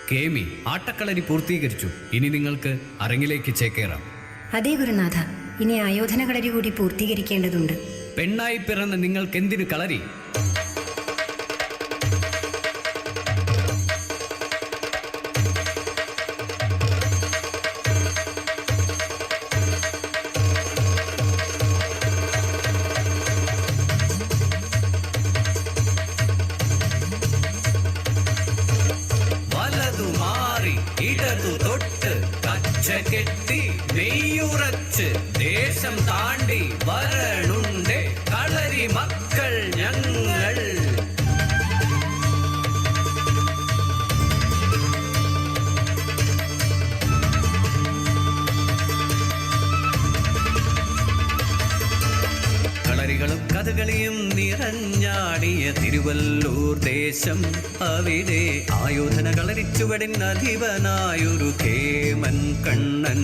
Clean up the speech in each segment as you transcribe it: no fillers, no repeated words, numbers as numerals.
കേമി ആട്ടക്കളരി പൂർത്തീകരിച്ചു. ഇനി നിങ്ങൾക്ക് അരങ്ങിലേക്ക് ചേക്കേറാം. അതേ ഗുരുനാഥ, ഇനി ആയോധന കളരി കൂടി പൂർത്തീകരിക്കേണ്ടതുണ്ട്. പെണ്ണായി പിറന്ന് നിങ്ങൾക്ക് എന്തിനു കളരി? ഇടതു തൊട്ട് കച്ച കെട്ടി നെയ്യുറച്ച് ദേശം താണ്ടി വരണുണ്ട് കളരി മക്കൾ ഞങ്ങൾ. കളരികളും കഥകളിയും നിറഞ്ഞാടിയ തിരുവല്ലൂർ ദേശം, അവിടെ ആയോധന കളരിച്ചുവടിൻ അധിപനായൊരു കേമൻ കണ്ണൻ.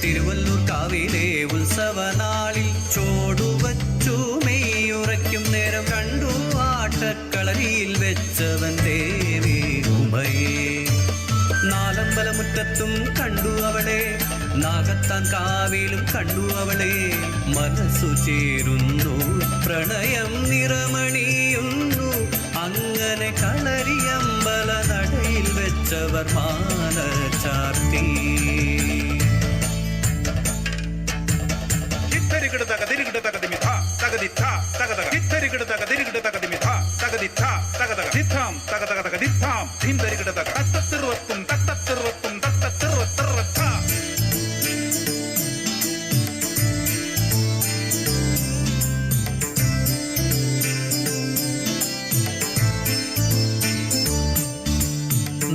തിരുവല്ലൂർ കാവിലെ ഉത്സവനാളിൽ ചോടുവച്ചു മെയ്യുറയ്ക്കും നേരം കണ്ടു ആട്ടക്കളരിയിൽ വെച്ചവൻ ദേവി ഉമയെ. നാലമ്പലമുറ്റത്തും കണ്ടു അവളെ, നാഗത്താൻ കാവിലും കണ്ടു അവളെ. മനസ്സു ചേരുന്നു, പ്രണയം നിറമണിയുന്നു, അങ്ങനെ കളരിയമ്പല നടയിൽ വെച്ചവർ മാല ചാർത്തി.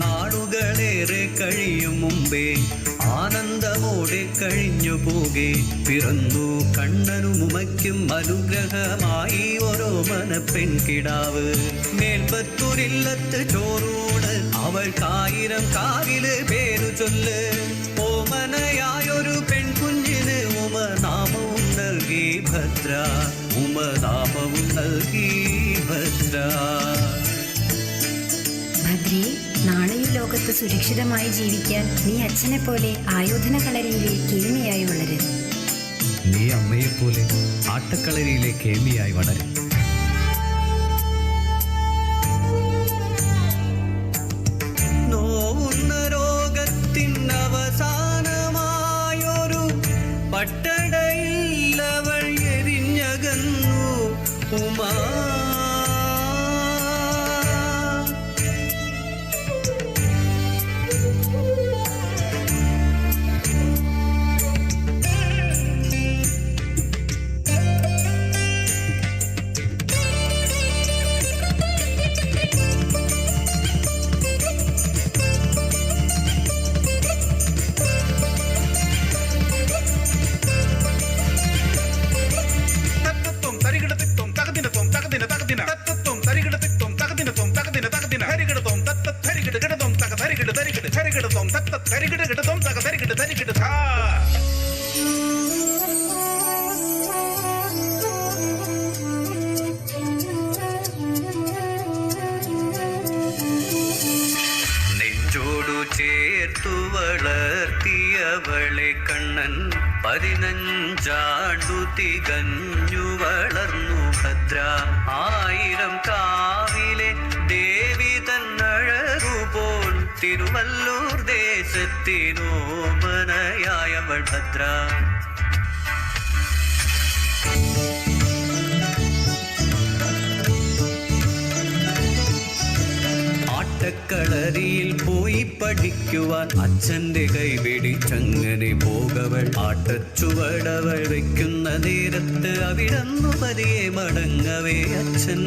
നാളുകളേറെ കഴിയും മുമ്പേ ആനന്ദമോടെ കഴിഞ്ഞു പോകെ പിറന്നു കണ്ണനും ഉമയ്ക്കും അനുഗ്രഹമായി ഓരോ മനപ്പെൺകിടാവ്. മേൽപ്പത്തൂരില്ലത്ത് ചോറൂണ് അവൾക്കായിരം കാവില് പേരു ചൊല്ല്. ഓമനയായൊരു പെൺകുഞ്ഞിന് ഉമനാമവും നൽകി ഭദ്ര, ഉമനാമവും നൽകി ഭദ്ര. ഭദ്രേ, നാളെ ഈ ലോകത്ത് സുരക്ഷിതമായി ജീവിക്കാൻ നീ അച്ഛനെ പോലെ ആയോധന കളരിയിലെ കേമിയായി വളരും. നീ അമ്മയെപ്പോലെ ആട്ടക്കളരിയിലെ കേമിയായി വളരും. നോവുന്ന രോഗത്തിൻ അവസാനമായൊരു പട്ടടയിൽ അവൾ എരിഞ്ഞകന്നു ഉമാ. നെഞ്ചോടു ചേർത്തു വളർത്തിയവളെ കണ്ണൻ 15 തികഞ്ഞു വളർന്നു ഭദ്ര. 1000 കാവിലെ ദേവി തന്നഴകുപോൽ തിരുവല്ലൂർ ദേശത്തിനോമനയായവൾ ഭദ്ര. ആട്ടക്കളരിയിൽ പോയി പഠിക്കുവാൻ അച്ഛൻ്റെ കൈപിടിച്ചങ്ങനെ പോകവൾ. ആട്ടച്ചുവടവൾ വയ്ക്കുന്ന നേരത്ത് അവിടന്നു പതിയെ മടങ്ങവേ അച്ഛൻ.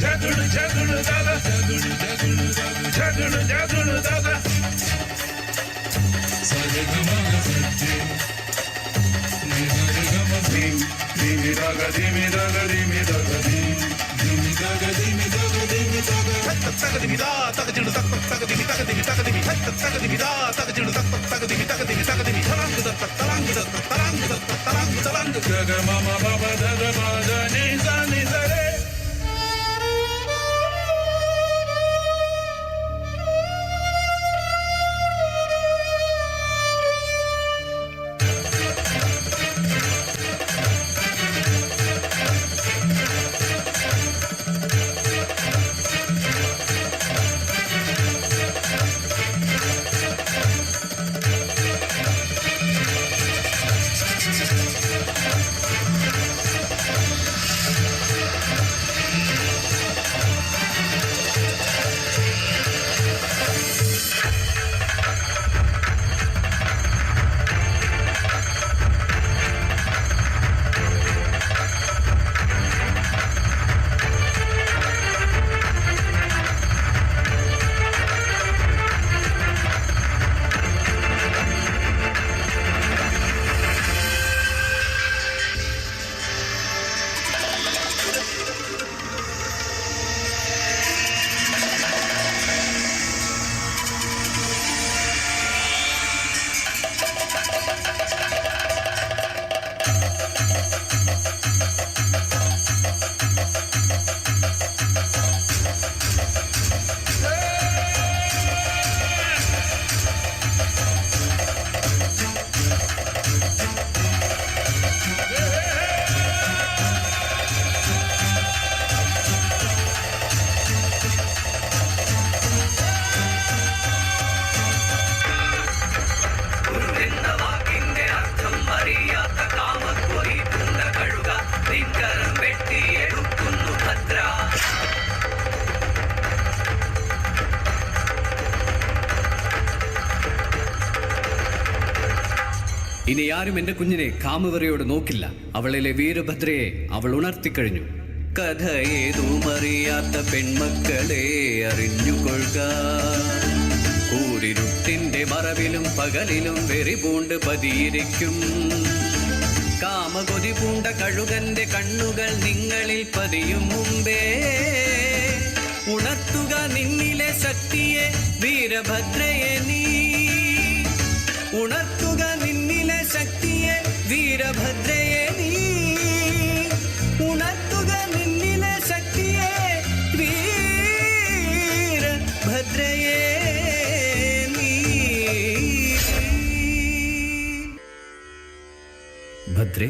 Jagulu, jagulu, jagulu, jagulu, jagulu, jagulu. జగడు జగడు దగ సరిగమగ సజ్జే నిగరిగమ ధిమి దగ ధిమి దగ ధిమి దగ ధిమి దగ ధిమి దగ ధిమి దగ తగ ధిమి దా తగ జిడు తగ తగ ధిమి తగ ధిమి తగ ధిమి తగ ధిమి దా తగ జిడు తగ తగ ధిమి తగ ధిమి తగ ధిమి తలంగు దత్త తలంగు దత్త తలంగు దత్త తలంగు తలంగు జగ మమ బబ దగ బద ని స ని స రే ഇനി ആരും എന്റെ കുഞ്ഞിനെ കാമവെറിയോട് നോക്കില്ല. അവളിലെ വീരഭദ്രയെ അവൾ ഉണർത്തിക്കഴിഞ്ഞു. കഥ ഏതുമറിയാത്ത പെൺമക്കളെ അറിഞ്ഞുകൊള്ളുക. കൂരിരുട്ടിന്റെ മറവിലും പകലിലും വെറി പൂണ്ട് പതിയിരിക്കും. കാമകൊതി പൂണ്ട കഴുകന്റെ കണ്ണുകൾ നിങ്ങളിൽ പതിയും മുമ്പേ ഉണർത്തുക നിന്നിലെ ശക്തിയെ വീരഭദ്രയെ നീ. ഉണർത്തുക നിന്നിലെ ശക്തിയെ വീരഭദ്രയെ നീ. ഉണർത്തുക നിന്നിലെ ശക്തിയെ വീരഭദ്രയെ നീ. ഭദ്രേ,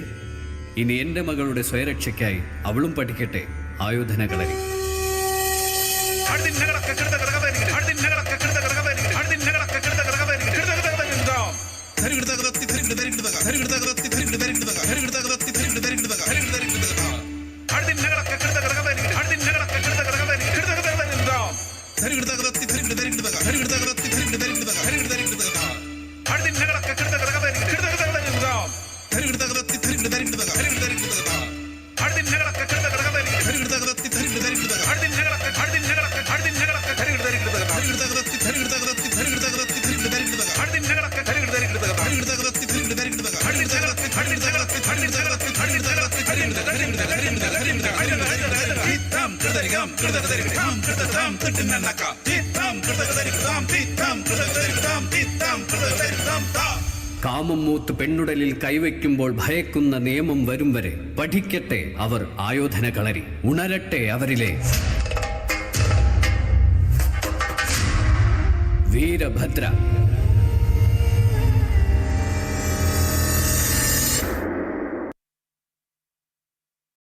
ഇനി എന്റെ മകളുടെ സ്വയരക്ഷയ്ക്കായി അവളും പഠിക്കട്ടെ ആയോധന കളരി. കാമം മൂത്ത് പെണ്ണുടലിൽ കൈവയ്ക്കുമ്പോൾ ഭയക്കുന്ന നിയമം വരും വരെ പഠിക്കട്ടെ അവർ ആയോധന കളരി. ഉണരട്ടെ അവരിലെ വീരഭദ്ര.